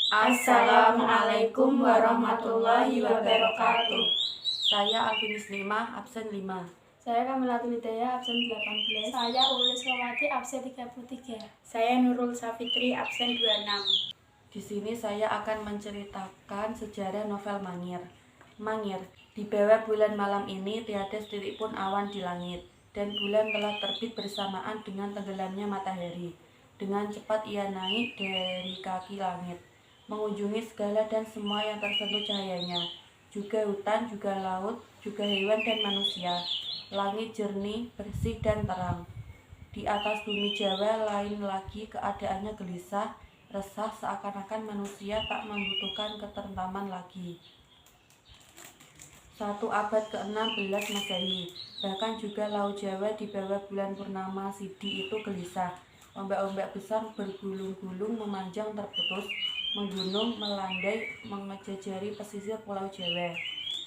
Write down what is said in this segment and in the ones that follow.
Assalamualaikum warahmatullahi wabarakatuh. Saya Alfinis 5, absen 5. Saya Kamalatul Hidayah, absen 18. Saya Ulis Romati, absen 33. Saya Nurul Safitri, absen 26. Di sini saya akan menceritakan sejarah novel Mangir. Mangir, di bawah bulan malam ini tiada setitik pun awan di langit, dan bulan telah terbit bersamaan dengan tenggelamnya matahari. Dengan cepat ia naik dari kaki langit, mengunjungi segala dan semua yang tersentuh cahayanya, juga hutan, juga laut, juga hewan dan manusia. Langit jernih, bersih dan terang. Di atas bumi Jawa lain lagi keadaannya gelisah, resah, seakan-akan manusia tak membutuhkan ketenteraman lagi. 1 abad ke-16 Masehi, bahkan juga Laut Jawa di bawah bulan purnama Sidi itu gelisah. Ombak-ombak besar bergulung-gulung memanjang terputus, menggunung, melandai, mengejajari pesisir Pulau Jawa.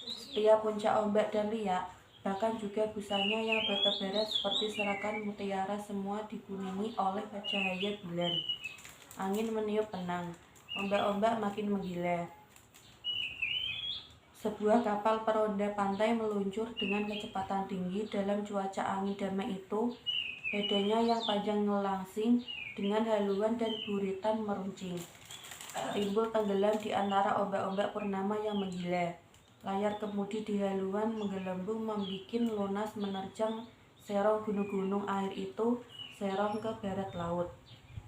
Setiap puncak ombak dan riak, bahkan juga busanya yang bertebaran seperti serakan mutiara, semua dikuningi oleh cahaya bulan. Angin meniup tenang, ombak-ombak makin menggila. Sebuah kapal peronda pantai meluncur dengan kecepatan tinggi dalam cuaca angin damai itu. Badannya yang panjang ngelangsing dengan haluan dan buritan meruncing. Timbul tenggelam di antara ombak-ombak purnama yang menggila. Layar kemudi di haluan menggelembung membikin lunas menerjang serong gunung-gunung air itu, serong ke barat laut.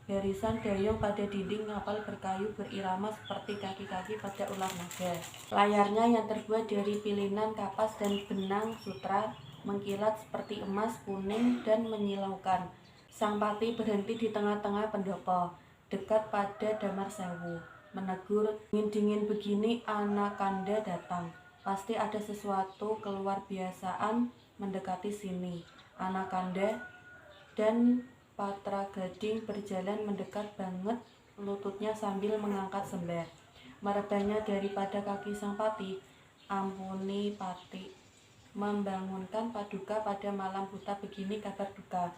Barisan dayung pada dinding kapal berkayu berirama seperti kaki-kaki pada ular naga. Layarnya yang terbuat dari pilinan kapas dan benang sutra mengkilat seperti emas, kuning dan menyilaukan. Sang Pati berhenti di tengah-tengah pendopo, dekat pada Damar Sewu, menegur, "Dingin-dingin begini Anakanda datang. Pasti ada sesuatu keluar biasaan mendekati sini." Anakanda dan Patra Gading berjalan mendekat banget, lututnya sambil mengangkat sembah. Merebahnya daripada kaki sang Pati, "Ampuni Pati, membangunkan Paduka pada malam buta begini kabar duka.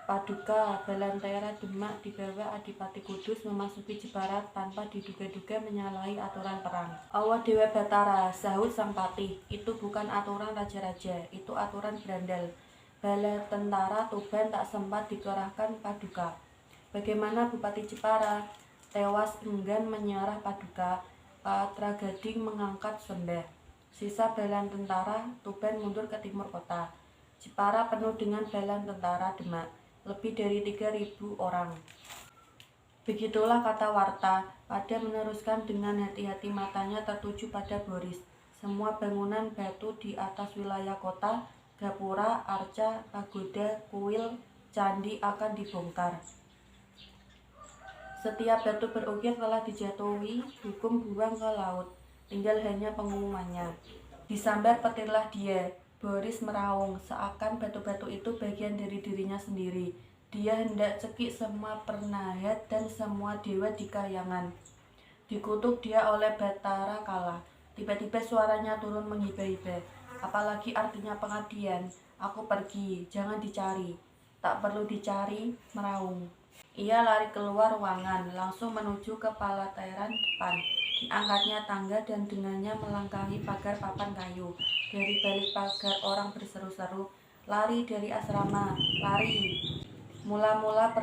Paduka Balantera Demak di bawah Adipati Kudus memasuki Jepara tanpa diduga-duga menyalahi aturan perang." "Allah Dewa Batara," sahut sang Pati, "itu bukan aturan raja-raja, itu aturan berandal. Bala tentara Tuban tak sempat dikerahkan Paduka." "Bagaimana Bupati Jepara?" "Tewas enggan menyerah Paduka." Patra Gading mengangkat sembah. "Sisa balan tentara Tuban mundur ke timur kota. Jepara penuh dengan balan tentara Demak, lebih dari 3.000 orang." Begitulah kata Warta. Pada meneruskan dengan hati-hati, matanya tertuju pada Boris. Semua bangunan batu di atas wilayah kota, gapura, arca, pagoda, kuil, candi akan dibongkar. Setiap batu berukir telah dijatuhi hukum buang ke laut. Tinggal hanya pengumumannya. "Disambar petirlah dia." Boris meraung, seakan batu-batu itu bagian dari dirinya sendiri. Dia hendak cekik semua pernahat dan semua dewa di kahyangan. Dikutuk dia oleh Batara kalah. Tiba-tiba suaranya turun menghibah-hibah. "Apalagi artinya pengabdian? Aku pergi, jangan dicari." "Tak perlu dicari," meraung. Ia lari keluar ruangan, langsung menuju ke palateran depan. Diangkatnya tangga dan dengannya melangkahi pagar papan kayu. Dari balik pagar orang berseru-seru, "Lari dari asrama, lari!" Mula-mula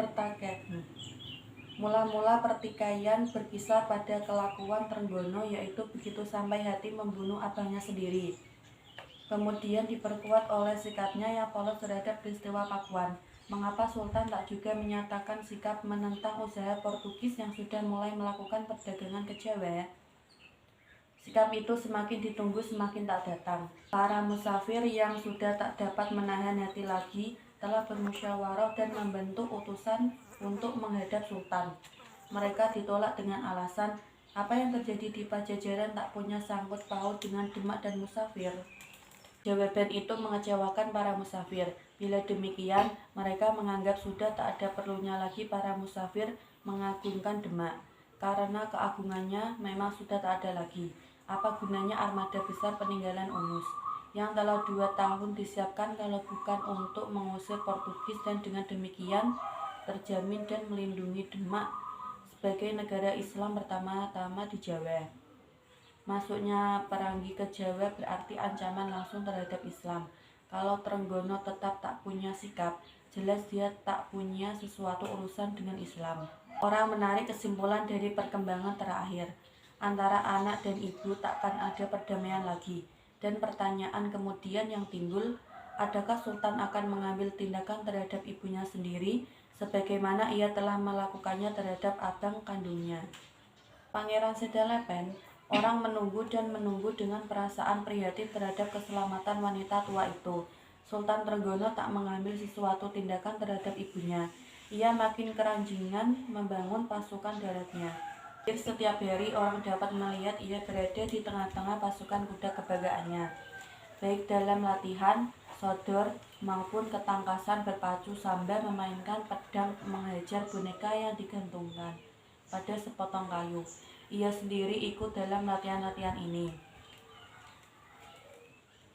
pertikaian berkisar pada kelakuan Trenggono, yaitu begitu sampai hati membunuh abangnya sendiri. Kemudian diperkuat oleh sikapnya yang polos terhadap peristiwa Pakuan. Mengapa Sultan tak juga menyatakan sikap menentang usaha Portugis yang sudah mulai melakukan perdagangan ke Jawa? Sikap itu semakin ditunggu semakin tak datang. Para musafir yang sudah tak dapat menahan hati lagi telah bermusyawarah dan membentuk utusan untuk menghadap Sultan. Mereka ditolak dengan alasan, apa yang terjadi di Pajajaran tak punya sangkut paut dengan Demak dan musafir. Jawaban itu mengecewakan para musafir. Bila demikian, mereka menganggap sudah tak ada perlunya lagi para musafir mengagungkan Demak, karena keagungannya memang sudah tak ada lagi. Apa gunanya armada besar peninggalan Unus, yang telah 2 tahun disiapkan kalau bukan untuk mengusir Portugis, dan dengan demikian terjamin dan melindungi Demak sebagai negara Islam pertama-tama di Jawa. Masuknya Peranggi ke Jawa berarti ancaman langsung terhadap Islam. Kalau Trenggono tetap tak punya sikap, jelas dia tak punya sesuatu urusan dengan Islam. Orang menarik kesimpulan dari perkembangan terakhir. Antara anak dan ibu takkan ada perdamaian lagi. Dan pertanyaan kemudian yang timbul, adakah Sultan akan mengambil tindakan terhadap ibunya sendiri, sebagaimana ia telah melakukannya terhadap abang kandungnya? Pangeran Sedalepen, orang menunggu dan menunggu dengan perasaan prihatin terhadap keselamatan wanita tua itu. Sultan Trenggono tak mengambil sesuatu tindakan terhadap ibunya. Ia makin keranjingan membangun pasukan daratnya. Setiap hari orang dapat melihat ia berada di tengah-tengah pasukan kuda kebanggaannya, baik dalam latihan, sodor, maupun ketangkasan berpacu sambil memainkan pedang menghajar boneka yang digantungkan pada sepotong kayu. Ia sendiri ikut dalam latihan-latihan ini.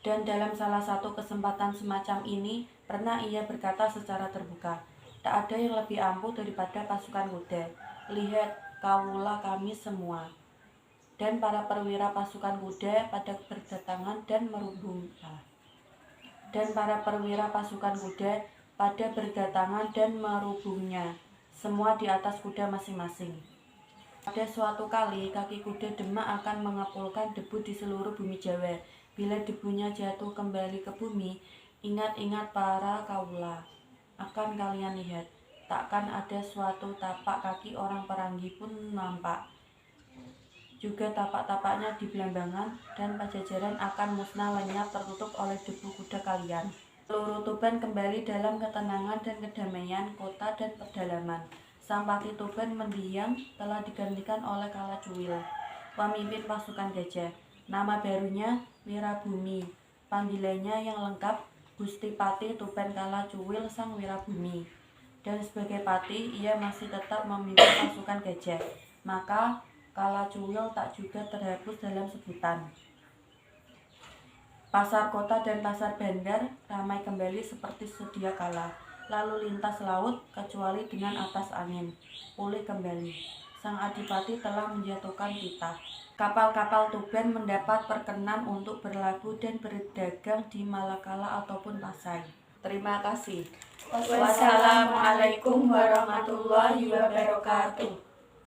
Dan dalam salah satu kesempatan semacam ini, pernah ia berkata secara terbuka, "Tak ada yang lebih ampuh daripada pasukan kuda. Lihat, kaulah kami semua." Dan para perwira pasukan kuda pada berdatangan dan merubungnya, semua di atas kuda masing-masing. Pada suatu kali, kaki kuda Demak akan mengepulkan debu di seluruh bumi Jawa. Bila debunya jatuh kembali ke bumi, ingat-ingat para kaula. Akan kalian lihat, takkan ada suatu tapak kaki orang Peranggi pun nampak. Juga tapak-tapaknya di Belambangan dan Pajajaran akan musnah lenyap tertutup oleh debu kuda kalian. Seluruh Tuban kembali dalam ketenangan dan kedamaian kota dan pedalaman. Sang Pati Tuban mendiang telah digantikan oleh Kalacuwil, pemimpin pasukan gajah. Nama barunya Wirabumi. Panggilannya yang lengkap Gusti Pati Tuban Kalacuwil Sang Wirabumi. Dan sebagai pati, ia masih tetap memimpin pasukan gajah. Maka Kalacuwil tak juga terhapus dalam sebutan. Pasar kota dan pasar bandar ramai kembali seperti sedia kala. Lalu lintas laut, kecuali dengan atas angin, pulih kembali. Sang Adipati telah menjatuhkan titah. Kapal-kapal Tuban mendapat perkenan untuk berlabuh dan berdagang di Malakala ataupun Pasai. Terima kasih. Wassalamualaikum warahmatullahi wabarakatuh.